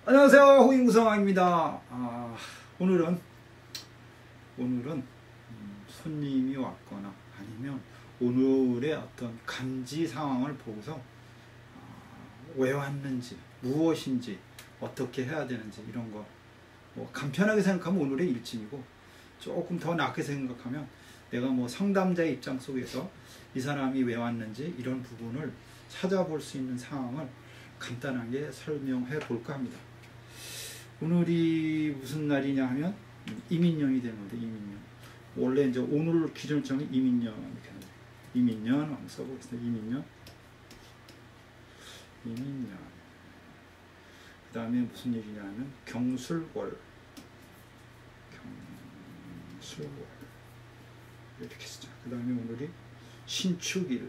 안녕하세요, 호인구성왕입니다. 오늘은 손님이 왔거나 아니면 오늘의 어떤 감지 상황을 보고서 왜 왔는지, 무엇인지, 어떻게 해야 되는지 이런 거 간편하게 생각하면 오늘의 일침이고, 조금 더 낮게 생각하면 내가 상담자의 입장 속에서 이 사람이 왜 왔는지 이런 부분을 찾아볼 수 있는 상황을 간단하게 설명해 볼까 합니다. 오늘이 무슨 날이냐 하면 이민년이 되는데, 이민년. 원래 이제 오늘 기준점이 이민년 이렇게 하는데, 이민년 한번 써보겠습니다. 이민년. 그 다음에 무슨 일이냐 하면 경술월. 이렇게 쓰죠. 그 다음에 오늘이 신축일.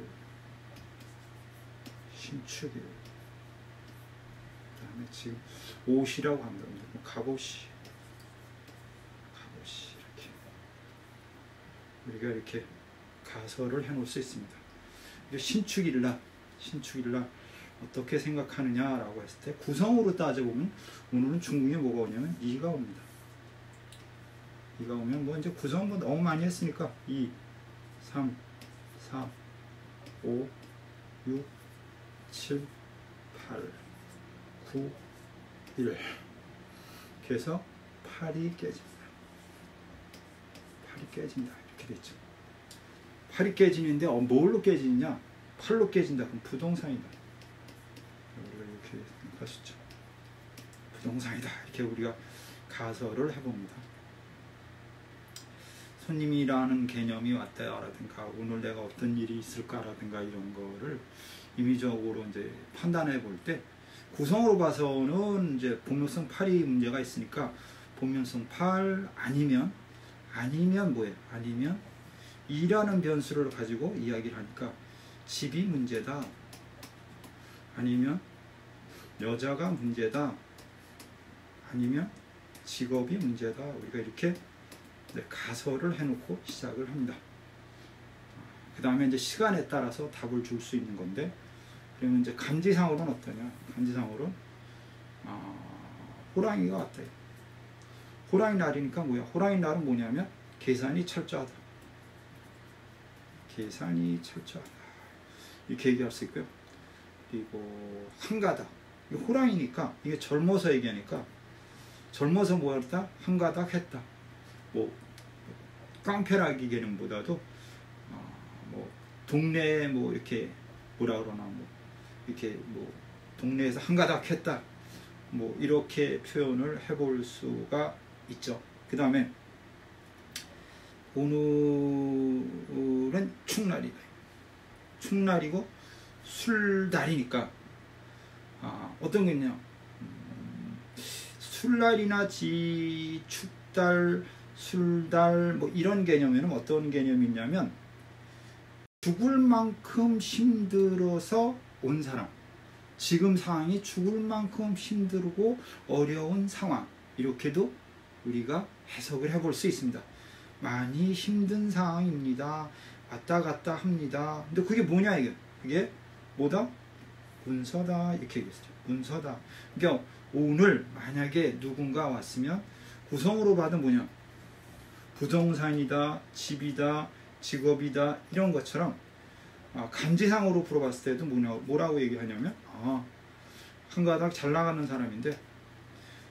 그다음에 지금 옷이라고 합니다. 갑옷이 이렇게 우리가 이렇게 가설을 해놓을 수 있습니다. 신축일날 어떻게 생각하느냐라고 했을 때 구성으로 따져보면 오늘은 중국에 뭐가 오냐면 2가 옵니다. 2가 오면 이제 구성 너무 많이 했으니까 2, 3, 4, 5, 6, 7, 8, 9, 1. 그래서 8이 깨집니다. 이렇게 됐죠. 8이 깨지는데 뭘로 깨지느냐? 8로 깨진다. 그럼 부동산이다. 우리가 이렇게 생각하시죠. 부동산이다. 이렇게 우리가 가설을 해봅니다. 손님이라는 개념이 왔다라든가 오늘 내가 어떤 일이 있을까라든가 이런 거를 임의적으로 이제 판단해 볼 때 구성으로 봐서는 이제 본명성 8이 문제가 있으니까 본명성 8 아니면 뭐예요? 아니면 2라는 변수를 가지고 이야기를 하니까 집이 문제다. 아니면 여자가 문제다. 아니면 직업이 문제다. 우리가 이렇게 가설을 해놓고 시작을 합니다. 그 다음에 이제 시간에 따라서 답을 줄 수 있는 건데, 그러면 이제 감지상으로는 어떠냐? 감지상으로는 호랑이가 왔다. 호랑이 날이니까 뭐야? 호랑이 날은 뭐냐면 계산이 철저하다. 이렇게 얘기할 수 있고요. 그리고 한가닥. 호랑이니까 이게 젊어서 얘기하니까 젊어서 뭐 했다? 한가닥 했다. 깡패라기 개념보다도 동네에 이렇게 뭐라 그러나 이렇게 동네에서 한가닥 했다. 이렇게 표현을 해볼 수가 있죠. 그 다음에 오늘은 축날이다. 축날이고 술날이니까 어떤 게 있냐? 술날이나 축달, 술달 이런 개념에는 어떤 개념이 있냐면 죽을 만큼 힘들어서 온 사람, 지금 상황이 죽을 만큼 힘들고 어려운 상황, 이렇게도 우리가 해석을 해볼 수 있습니다. 많이 힘든 상황입니다. 왔다 갔다 합니다. 근데 그게 뭐냐, 그게 뭐다? 문서다. 이렇게 얘기했죠. 문서다. 그러니까 오늘 만약에 누군가 왔으면 구성으로 봐도 뭐냐? 부동산이다, 집이다, 직업이다, 이런 것처럼 감지상으로 풀어봤을 때도 뭐라고 얘기하냐면 한가닥 잘 나가는 사람인데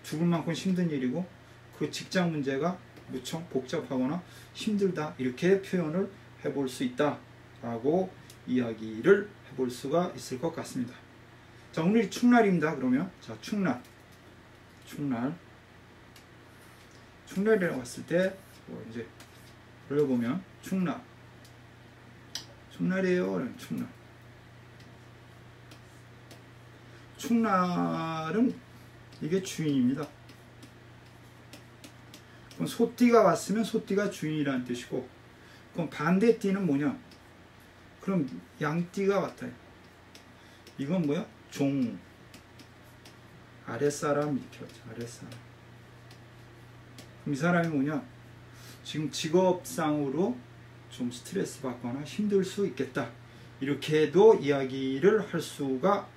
죽을 만큼 힘든 일이고 그 직장 문제가 무척 복잡하거나 힘들다, 이렇게 표현을 해볼 수 있다 라고 이야기를 해볼 수가 있을 것 같습니다. 자, 오늘이 축날입니다. 그러면 자, 축날이라고 했을 때 이제 올려보면 축날이에요. 축날은 이게 주인입니다. 그럼 소띠가 왔으면 소띠가 주인이라는 뜻이고, 그럼 반대띠는 뭐냐? 그럼 양띠가 왔다. 이건 뭐야? 종, 아랫사람, 이렇게 하죠. 아랫사람. 그럼 이 사람이 뭐냐? 지금 직업상으로 좀 스트레스 받거나 힘들 수 있겠다. 이렇게도 이야기를 할 수가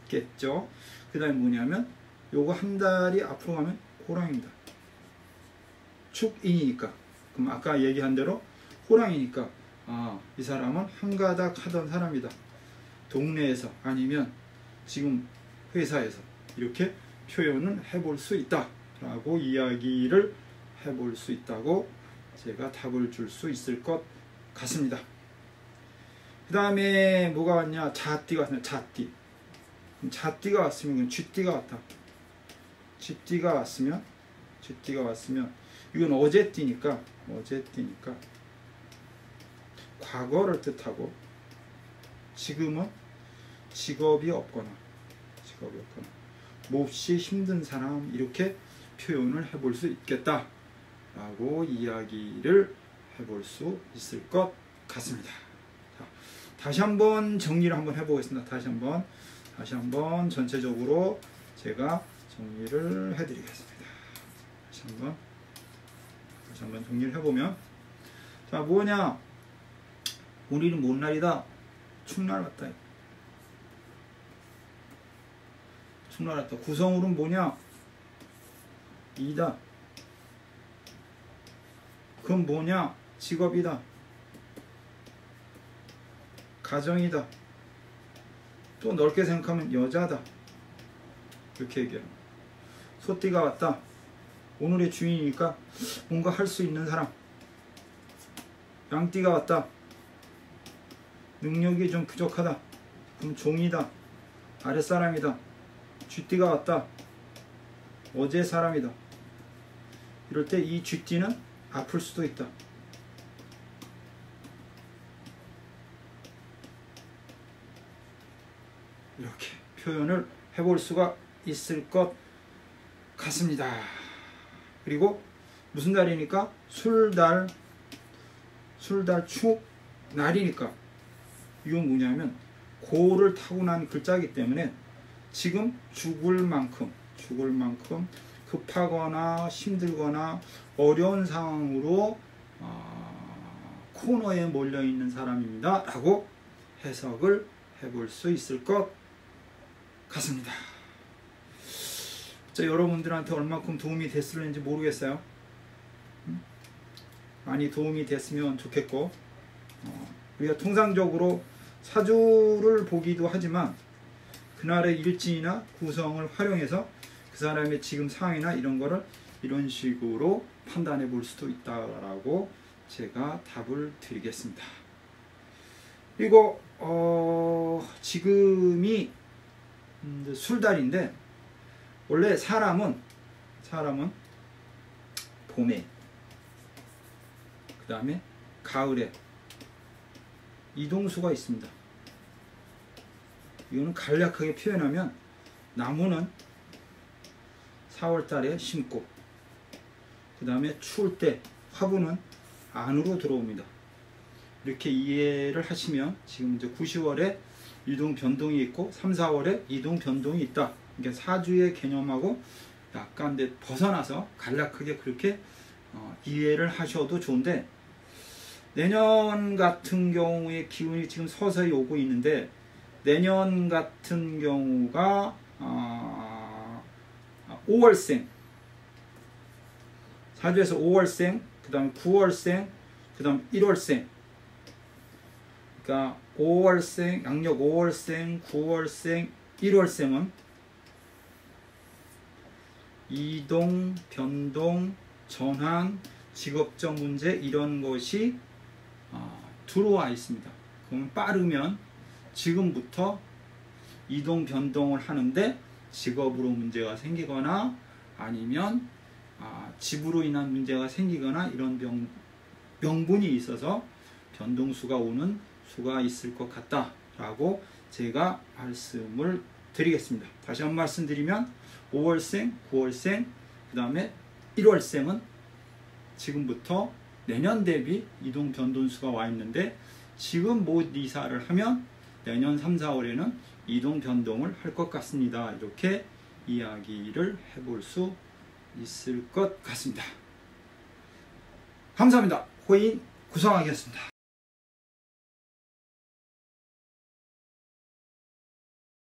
있겠죠. 그 다음에 뭐냐면 요거 한 달이 앞으로 가면 호랑입니다. 축인이니까. 그럼 아까 얘기한 대로 호랑이니까 이 사람은 한가닥 하던 사람이다. 동네에서 아니면 지금 회사에서 이렇게 표현을 해볼 수 있다 라고 이야기를 해볼 수 있다고 제가 답을 줄 수 있을 것 같습니다. 그 다음에 뭐가 왔냐? 자띠가 왔냐? 자띠. 자띠가 왔으면 쥐띠가 왔다. 쥐띠가 왔으면 이건 어제띠니까 과거를 뜻하고 지금은 직업이 없거나 몹시 힘든 사람 이렇게 표현을 해볼 수 있겠다 라고 이야기를 해볼 수 있을 것 같습니다. 자, 다시 한번 정리를 한번 해보겠습니다. 다시 한번 전체적으로 제가 정리를 해드리겠습니다. 다시 한번 정리를 해보면, 자, 뭐냐? 오늘은 뭔 날이다? 축날 왔다. 축날 왔다. 구성으로는 뭐냐? 2다. 그럼 뭐냐? 직업이다. 가정이다. 또 넓게 생각하면 여자다. 이렇게 얘기해요. 소띠가 왔다. 오늘의 주인이니까 뭔가 할 수 있는 사람. 양띠가 왔다. 능력이 좀 부족하다. 그럼 종이다. 아랫사람이다. 쥐띠가 왔다. 어제 사람이다. 이럴 때 이 쥐띠는 아플 수도 있다. 이렇게 표현을 해볼 수가 있을 것 같습니다. 그리고 무슨 달이니까? 술달 축 날이니까. 이건 뭐냐면 고를 타고난 글자이기 때문에 지금 죽을 만큼 급하거나 힘들거나 어려운 상황으로 코너에 몰려있는 사람입니다 라고 해석을 해볼 수 있을 것 같습니다. 자, 여러분들한테 얼마큼 도움이 됐을는지 모르겠어요. 많이 도움이 됐으면 좋겠고, 우리가 통상적으로 사주를 보기도 하지만 그날의 일진이나 구성을 활용해서 그 사람의 지금 상황이나 이런 거를 이런 식으로 판단해 볼 수도 있다라고 제가 답을 드리겠습니다. 그리고 지금이 술달인데, 원래 사람은 봄에, 그 다음에 가을에 이동수가 있습니다. 이거는 간략하게 표현하면 나무는 4월달에 심고, 그 다음에 추울 때 화분은 안으로 들어옵니다. 이렇게 이해를 하시면 지금 이제 9, 10월에 이동 변동이 있고 3, 4월에 이동 변동이 있다. 그러니까 사주의 개념하고 약간 벗어나서 간략하게 그렇게 이해를 하셔도 좋은데, 내년 같은 경우에 기운이 지금 서서히 오고 있는데, 내년 같은 경우가 5월생, 사주에서 5월생, 그 다음 9월생, 그 다음 1월생, 그러니까 5월생, 양력 5월생, 9월생, 1월생은 이동, 변동, 전환, 직업적 문제 이런 것이 들어와 있습니다. 그러면 빠르면 지금부터 이동, 변동을 하는데 직업으로 문제가 생기거나 아니면 집으로 인한 문제가 생기거나 이런 명분이 있어서 변동수가 오는 수가 있을 것 같다 라고 제가 말씀을 드리겠습니다. 다시 한번 말씀드리면 5월생, 9월생, 그 다음에 1월생은 지금부터 내년 대비 이동 변동수가 와 있는데, 지금 못 이사를 하면 내년 3, 4월에는 이동 변동을 할 것 같습니다. 이렇게 이야기를 해볼 수 있을 것 같습니다. 감사합니다. 호인 구성하겠습니다.